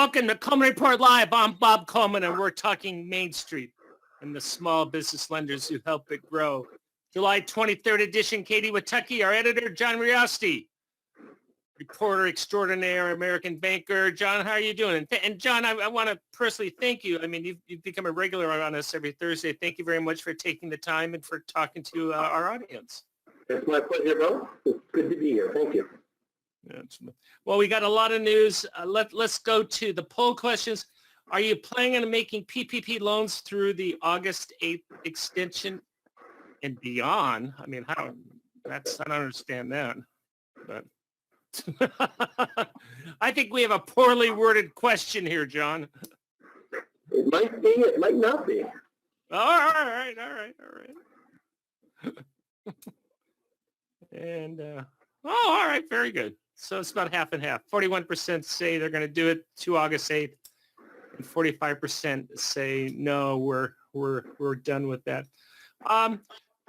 Welcome to Coleman Report Live. I'm Bob Coleman, and we're talking Main Street and the small business lenders who help it grow. July 23rd edition. Katie Watucky, our editor. John Riosti, reporter extraordinaire, American banker. John, how are you doing? And John, I want to personally thank you. I mean, you've become a regular on us every Thursday. Thank you very much for taking the time and for talking to our audience. It's my pleasure, Bo. It's good to be here. Thank you. Well, we got a lot of news. Let's go to the poll questions. Are you planning on making PPP loans through the August 8th extension and beyond? I mean, I don't understand that. But I think we have a poorly worded question here, John. It might be. It might not be. All right. And, all right, very good. So it's about half and half. 41% say they're going to do it to August 8th, and 45% say no, we're done with that.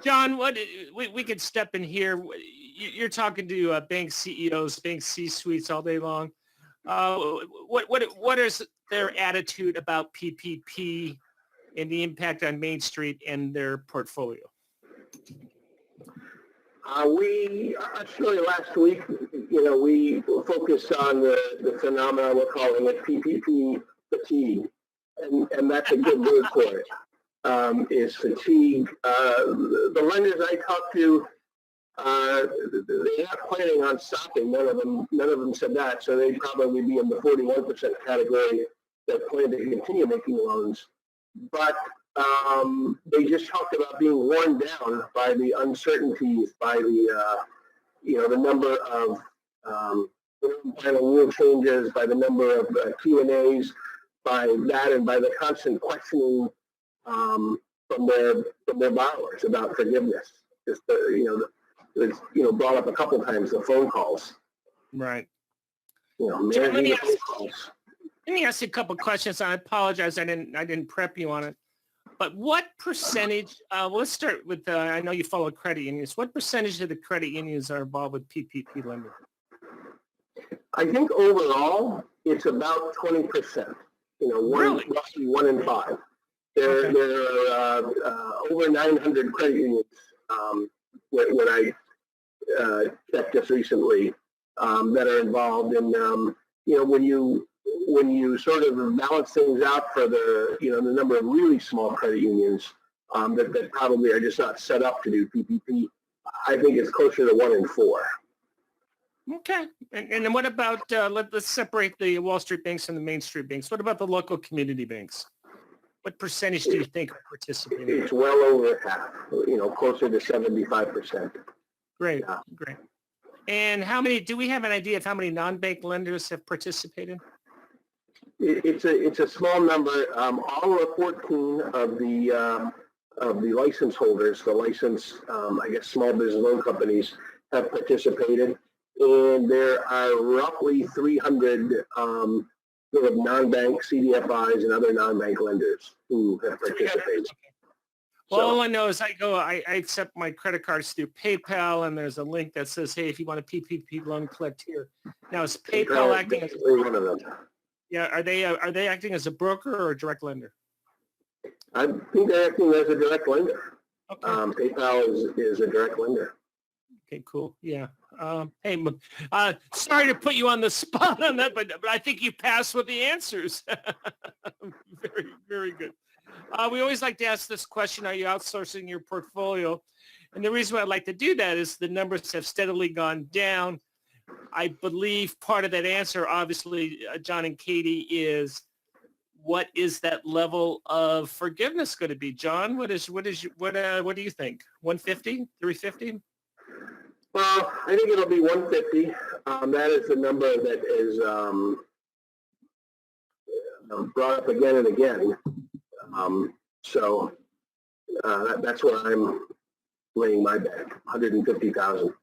John, we could step in here. You're talking to bank CEOs, bank C-suites all day long. What is their attitude about PPP and the impact on Main Street and their portfolio? We actually last week, we focused on the phenomena we're calling it PPP fatigue, and that's a good word for it. Is fatigue. The lenders I talked to, they're not planning on stopping. None of them said that, so they'd probably be in the 41% category that plan to continue making loans. But they just talked about being worn down by the uncertainties, by the number of final rule changes, by the number of Q&As, by that, and by the constant questioning from their borrowers about forgiveness. Just it's brought up a couple times, the phone calls. Right. Managing the phone calls. Let me ask you a couple questions. I apologize, I didn't prep you on it. But what percentage, let's start with, I know you follow credit unions. What percentage of the credit unions are involved with PPP lending? I think overall, it's about 20%. Really? Roughly 1 in 5. There are over 900 credit unions when I checked just recently that are involved. And, when you sort of balance things out for the number of really small credit unions that probably are just not set up to do PPP, I think it's closer to 1 in 4. Okay. And then what about, let's separate the Wall Street banks from the Main Street banks. What about the local community banks? What percentage do you think are participating? It's well over half, closer to 75%. Great, yeah. Great. And do we have an idea of how many non-bank lenders have participated? It's a small number. All 14 of the license holders, the license, small business loan companies have participated, and there are roughly 300 sort of non-bank CDFIs and other non-bank lenders who have participated. Well, all I know is I accept my credit cards through PayPal, and there's a link that says, hey, if you want a PPP loan, click here. Now, is PayPal acting as one of them? Yeah, are they acting as a broker or a direct lender? I think they're acting as a direct lender. Okay. PayPal is a direct lender. Okay, cool. Yeah. Hey, sorry to put you on the spot on that, but I think you passed with the answers. Very, very good. We always like to ask this question: are you outsourcing your portfolio? And the reason why I'd like to do that is the numbers have steadily gone down. I believe part of that answer, obviously, John and Katie, is what is that level of forgiveness going to be? John, what do you think? 150, 350? Well, I think it'll be 150. That is the number that is brought up again and again. So that's where I'm laying my bet, 150,000.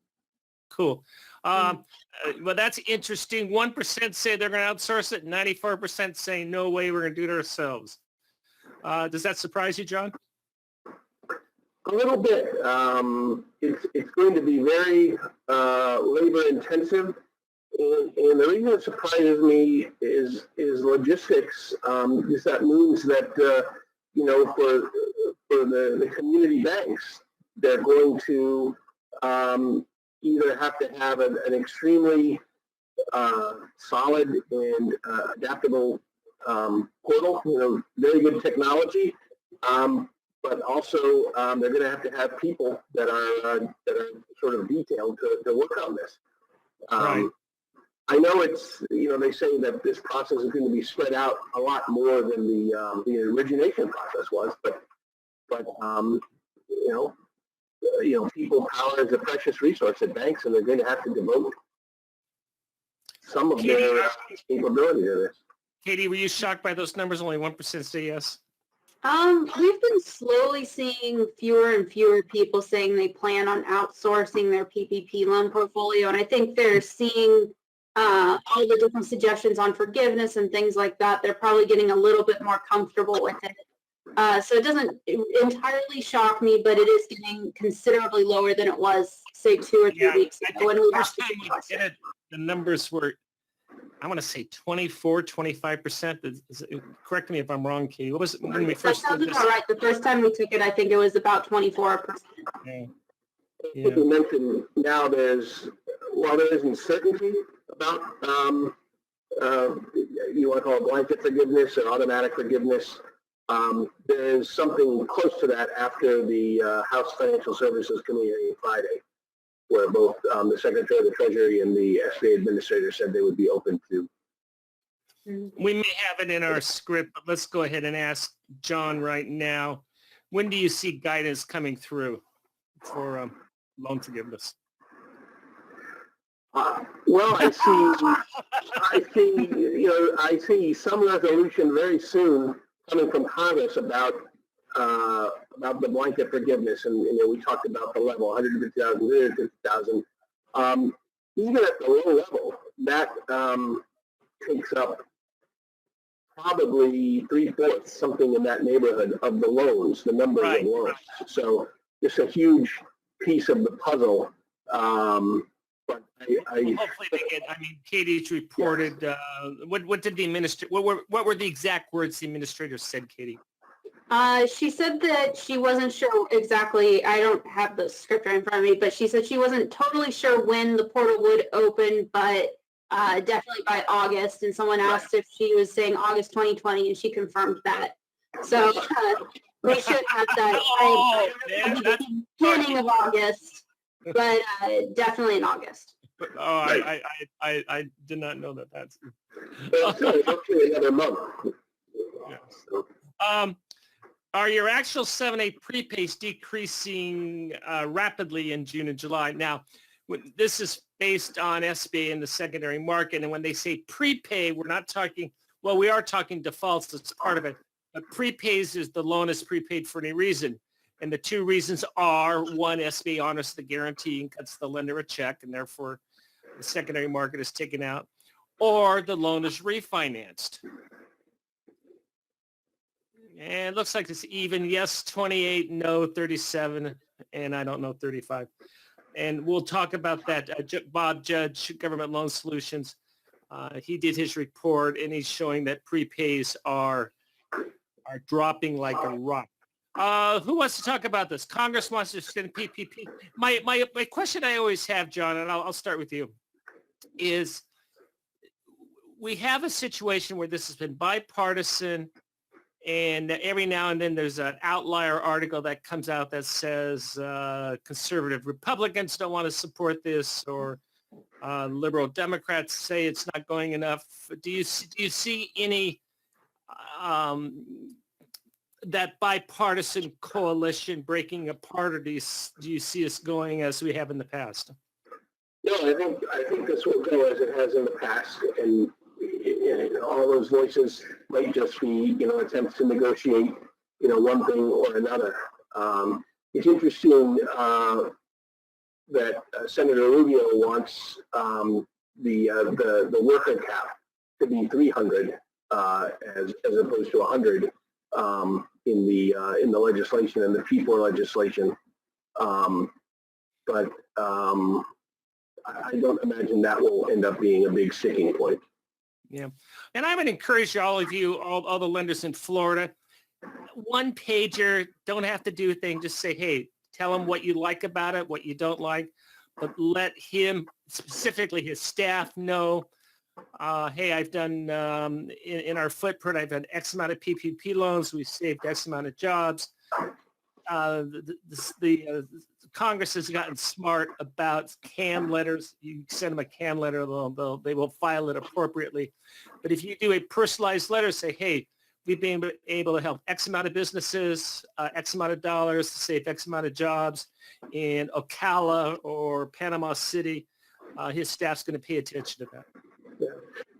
Cool. Well, that's interesting. 1% say they're going to outsource it. 94% say no way, we're going to do it ourselves. Does that surprise you, John? A little bit. It's going to be very labor intensive, And the reason it surprises me is logistics. Because that means that for the community banks, they're going to either have to have an extremely solid and adaptable portal, very good technology, but also they're going to have people that are sort of detailed to work on this. Right. I know it's, they say that this process is going to be spread out a lot more than the origination process was, but people power is a precious resource at banks, and they're going to have to devote some of their capability to this. Katie, were you shocked by those numbers? Only 1% say yes. We've been slowly seeing fewer and fewer people saying they plan on outsourcing their PPP loan portfolio, and I think they're seeing all the different suggestions on forgiveness and things like that. They're probably getting a little bit more comfortable with it. So it doesn't entirely shock me, but it is getting considerably lower than it was, say, 2 or 3 weeks ago. When we first time we did it, the numbers were, I want to say 24, 25%. Correct me if I'm wrong, Katie. What was it when we first did this? That sounds about right. The first time we took it, I think it was about 24%. Yeah. You mentioned now while there is uncertainty about, you want to call it blanket forgiveness or automatic forgiveness, there is something close to that after the House Financial Services Committee on Friday, where both the Secretary of the Treasury and the SBA Administrator said they would be open to. We may have it in our script, but let's go ahead and ask John right now. When do you see guidance coming through for loan forgiveness? Well, I see some resolution very soon coming from Congress about the blanket forgiveness, and we talked about the level 150,000, 150,000. Even at the low level, that takes up probably 3/4, something in that neighborhood of the loans, the number of loans. Right. So it's a huge piece of the puzzle. But well, hopefully they get. I mean, Katie's reported. Yes. What did the administrator? What were the exact words the administrator said, Katie? She said that she wasn't sure exactly. I don't have the script right in front of me, but she said she wasn't totally sure when the portal would open, but definitely by August. And someone asked if she was saying August 2020, and she confirmed that. So we should have that at the beginning of August, but definitly in August. Oh, I did not know that. That's another month. Yeah. Are your actual 7(a) prepays decreasing rapidly in June and July? Now, this is based on SBA in the secondary market, and when they say prepay, we're not talking, well, we are talking defaults. That's part of it. But prepays is the loan is prepaid for any reason. And the two reasons are, one, SBA honors the guarantee and cuts the lender a check, and therefore the secondary market is taken out, or the loan is refinanced. And it looks like it's even. Yes, 28, no, 37, and I don't know, 35. And we'll talk about that. Bob Judge, Government Loan Solutions, he did his report, and he's showing that prepays are dropping like a rock. Who wants to talk about this? Congress wants to extend PPP. My question I always have, John, and I'll start with you, is we have a situation where this has been bipartisan, and every now and then there's an outlier article that comes out that says conservative Republicans don't want to support this, or liberal Democrats say it's not going enough. Do you see any that bipartisan coalition breaking apart, or do you see us going as we have in the past? No, I think this will go as it has in the past, and all those voices might just be, attempts to negotiate, one thing or another. It's interesting that Senator Rubio wants the worker cap to be 300 as opposed to 100 in the legislation, and the P4 legislation. But I don't imagine that will end up being a big sticking point. Yeah. And I would encourage all of you, all the lenders in Florida, one pager, don't have to do a thing. Just say, hey, tell him what you like about it, what you don't like, but let him, specifically his staff, know, hey, I've done, in our footprint, I've done X amount of PPP loans. We've saved X amount of jobs. The Congress has gotten smart about CAN letters. You send them a CAN letter, they will file it appropriately. But if you do a personalized letter, say, hey, we've been able to help X amount of businesses, X amount of dollars, to save X amount of jobs in Ocala or Panama City, his staff's going to pay attention to that. Yeah.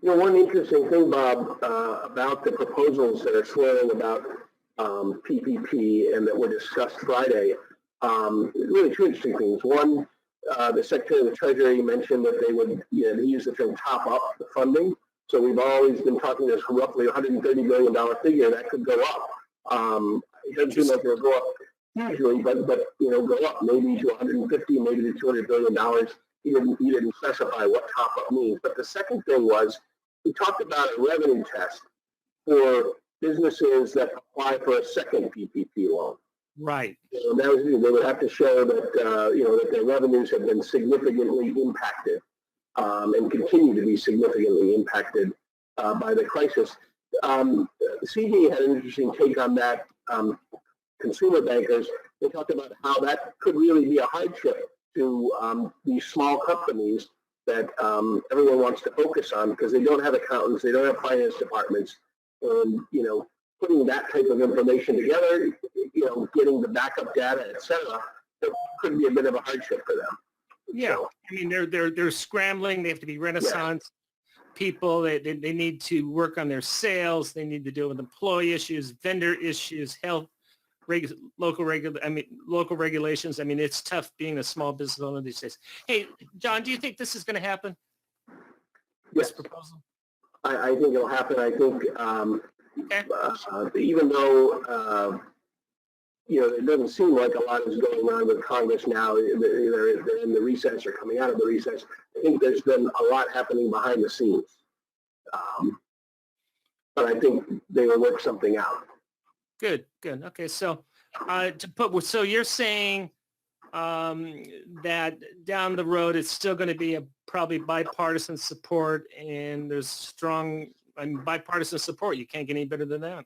You know, one interesting thing, Bob, about the proposals that are swirling about PPP and that were discussed Friday, really two interesting things. One, the Secretary of the Treasury mentioned that they would use the term top up the funding. So we've always been talking this roughly $130 billion figure that could go up. It doesn't seem like it'll go up usually, but go up maybe to 150, maybe to $200 billion. He didn't specify what top up means. But the second thing was, we talked about a revenue test for businesses that apply for a second PPP loan. Right. So that was, they would have to show that that their revenues have been significantly impacted and continue to be significantly impacted by the crisis. The CDA had an interesting take on that. Consumer bankers, they talked about how that could really be a hardship to these small companies that everyone wants to focus on because they don't have accountants, they don't have finance departments, and putting that type of information together, getting the backup data, et cetera, that could be a bit of a hardship for them. Yeah, so, I mean they're scrambling. They have to be Renaissance people. They need to work on their sales. They need to deal with employee issues, vendor issues, health. Local regulations. I mean, it's tough being a small business owner these days. Hey, John, do you think this is going to happen? Yes. This proposal? I think it'll happen. I think even though it doesn't seem like a lot is going on with Congress now. They're in the recess or coming out of the recess. I think there's been a lot happening behind the scenes, but I think they will work something out. Good. Okay, so so you're saying that down the road it's still going to be probably bipartisan support, and there's strong bipartisan support. You can't get any better than that.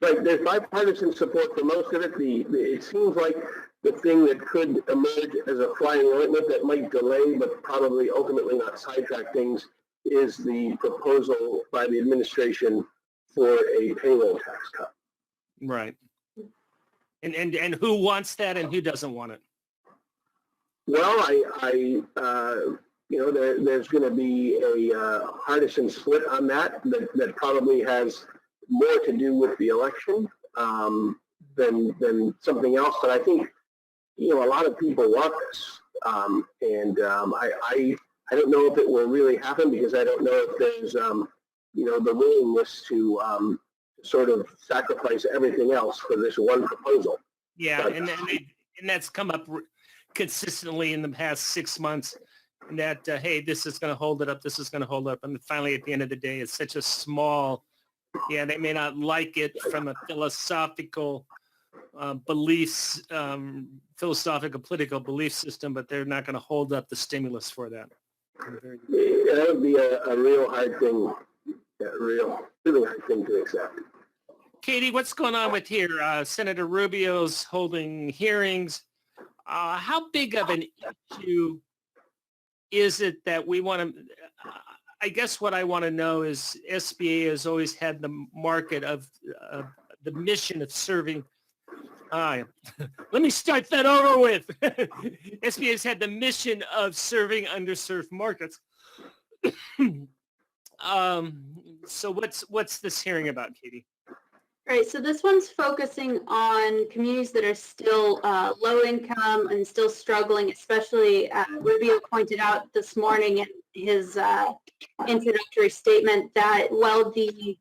Right, there's bipartisan support for most of it. It seems like the thing that could emerge as a flying ointment that might delay, but probably ultimately not sidetrack things, is the proposal by the administration for a payroll tax cut. Right. And who wants that and who doesn't want it? Well, there's going to be a partisan split on that probably has more to do with the election than something else. But I think, a lot of people want this. I don't know if it will really happen because I don't know if there's, the willingness to sort of sacrifice everything else for this one proposal. Yeah, but, and that's come up consistently in the past 6 months, that, hey, this is going to hold it up, this is going to hold up. And finally, at the end of the day, it's such a small, they may not like it from a philosophical beliefs, philosophical political belief system, but they're not going to hold up the stimulus for that. That would be a real hard thing, really hard thing to accept. Katie, what's going on with here? Senator Rubio's holding hearings. How big of an issue is it that we want to, I guess what I want to know is SBA has always had the market of the mission of serving. Let me start that over with. SBA has had the mission of serving underserved markets. So what's this hearing about, Katie? Right, so this one's focusing on communities that are still low income and still struggling, especially Rubio pointed out this morning in his introductory statement that while the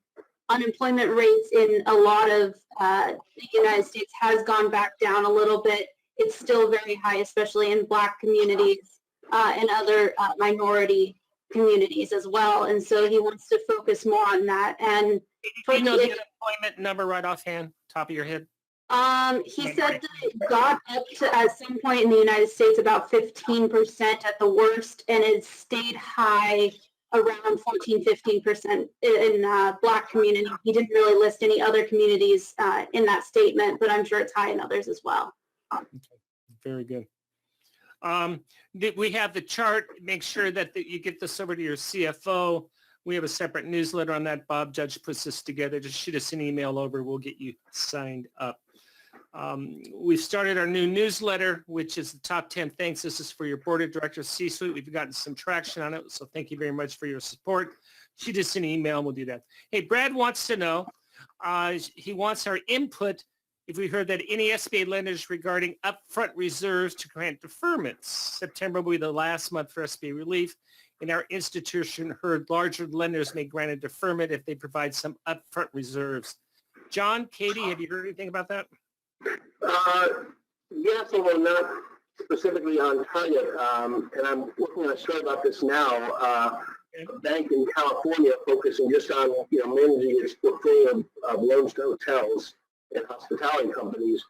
unemployment rates in a lot of the United States has gone back down a little bit, it's still very high, especially in Black communities. and other minority communities as well. And so he wants to focus more on that. And Do you know the unemployment number right offhand, top of your head? he said that it got up to, at some point in the United States, about 15% at the worst, and it stayed high around 14-15% in Black community. He didn't really list any other communities in that statement, but I'm sure it's high in others as well. Okay. Very good. We have the chart. Make sure that you get this over to your CFO. We have a separate newsletter on that. Bob Judge puts this together. Just shoot us an email over. We'll get you signed up. We've started our new newsletter, which is the top 10 thanks. This is for your board of directors C-suite. We've gotten some traction on it, so thank you very much for your support. Shoot us an email and we'll do that. Hey, Brad wants to know, he wants our input if we heard that any SBA lenders regarding upfront reserves to grant deferments. September will be the last month for SBA relief. In our institution, heard larger lenders may grant a deferment if they provide some upfront reserves. John, Katie, have you heard anything about that? Yes, although not specifically on target. And I'm working on a story about this now. A bank in California focusing just on managing its portfolio of loans to hotels and hospitality companies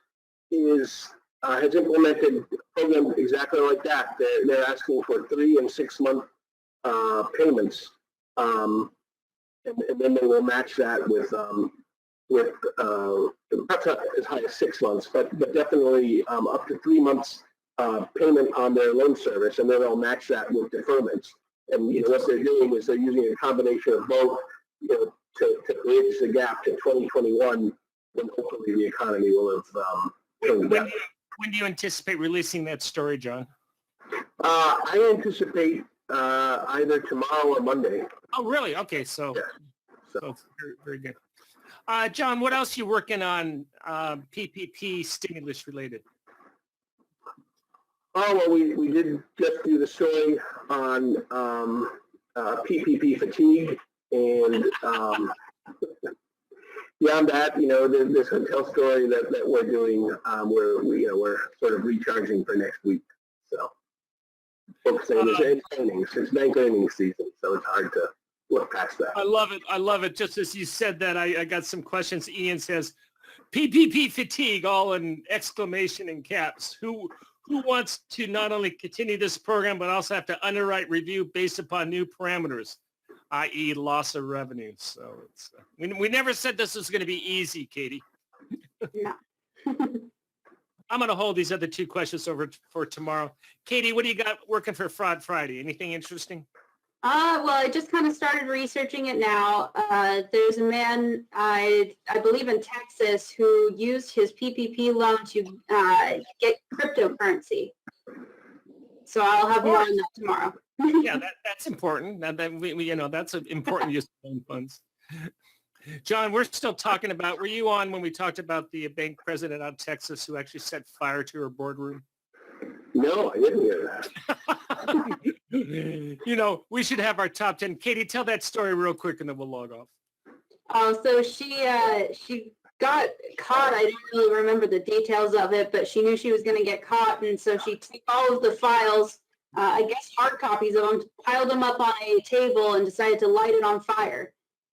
has implemented a program exactly like that. They're asking for 3 and 6 month payments, and then they will match that with perhaps not as high as 6 months, but definitely up to 3 months payment on their loan service, and then they'll match that with deferments. And what they're doing is they're using a combination of both, to bridge the gap to 2021, when hopefully the economy will have turned back. When do you anticipate releasing that story, John? I anticipate either tomorrow or Monday. Oh, really? Okay, so it's very, very good. John, what else are you working on PPP stimulus related? Oh, well, we did just do the story on PPP fatigue, and beyond that, this hotel story that we're doing, we're sort of recharging for next week. So focusing on it's bank earnings season, so it's hard to look past that. I love it. I love it. Just as you said that, I got some questions. Ian says, PPP fatigue, all in exclamation and caps. Who wants to not only continue this program, but also have to underwrite review based upon new parameters, i.e. loss of revenue? So it's, we never said this was going to be easy, Katie. Yeah. I'm going to hold these other 2 questions over for tomorrow. Katie, what do you got working for Fraud Friday? Anything interesting? Well, I just kind of started researching it now. There's a man, I believe in Texas, who used his PPP loan to get cryptocurrency. So I'll have more on that tomorrow. Yeah, that's important. That's an important use of loan funds. John, we're still talking about, were you on when we talked about the bank president out of Texas who actually set fire to her boardroom? No, I didn't hear that. We should have our top 10. Katie, tell that story real quick and then we'll log off. Oh, so she got caught. I don't really remember the details of it, but she knew she was going to get caught. And so she took all of the files, I guess hard copies of them, piled them up on a table and decided to light it on fire.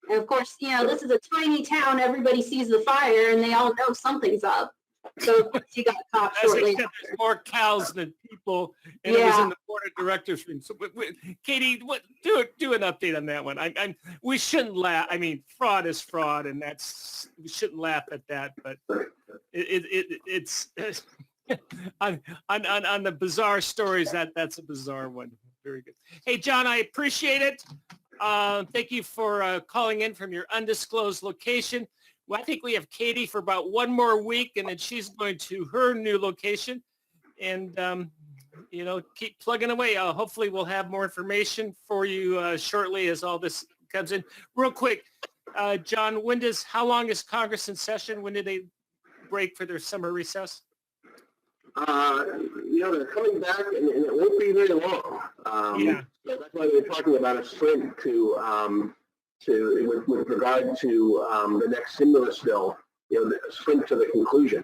And of course, this is a tiny town. Everybody sees the fire and they all know something's up. So she got caught shortly after. There's more cows than people, and it was in the board of directors room. So, Katie, do an update on that one. We shouldn't laugh. I mean, fraud is fraud, and we shouldn't laugh at that. But it's on the bizarre stories. That's a bizarre one. Very good. Hey, John, I appreciate it. Thank you for calling in from your undisclosed location. Well, I think we have Katie for about 1 more week, and then she's going to her new location. And, keep plugging away. Hopefully we'll have more information for you shortly as all this comes in. Real quick, John, how long is Congress in session? When do they break for their summer recess? They're coming back, and it won't be very long. That's why they're talking about a sprint with regard to the next stimulus bill, the sprint to the conclusion.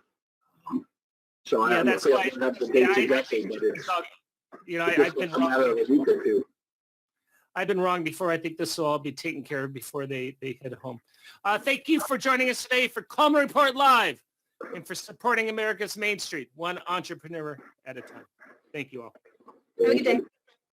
So that's why I don't have the dates exactly, but it's I've been Just a matter of a week or two. I've been wrong before. I think this will all be taken care of before they head home. Thank you for joining us today for Coleman Report Live and for supporting America's Main Street, one entrepreneur at a time. Thank you all. Have a good day.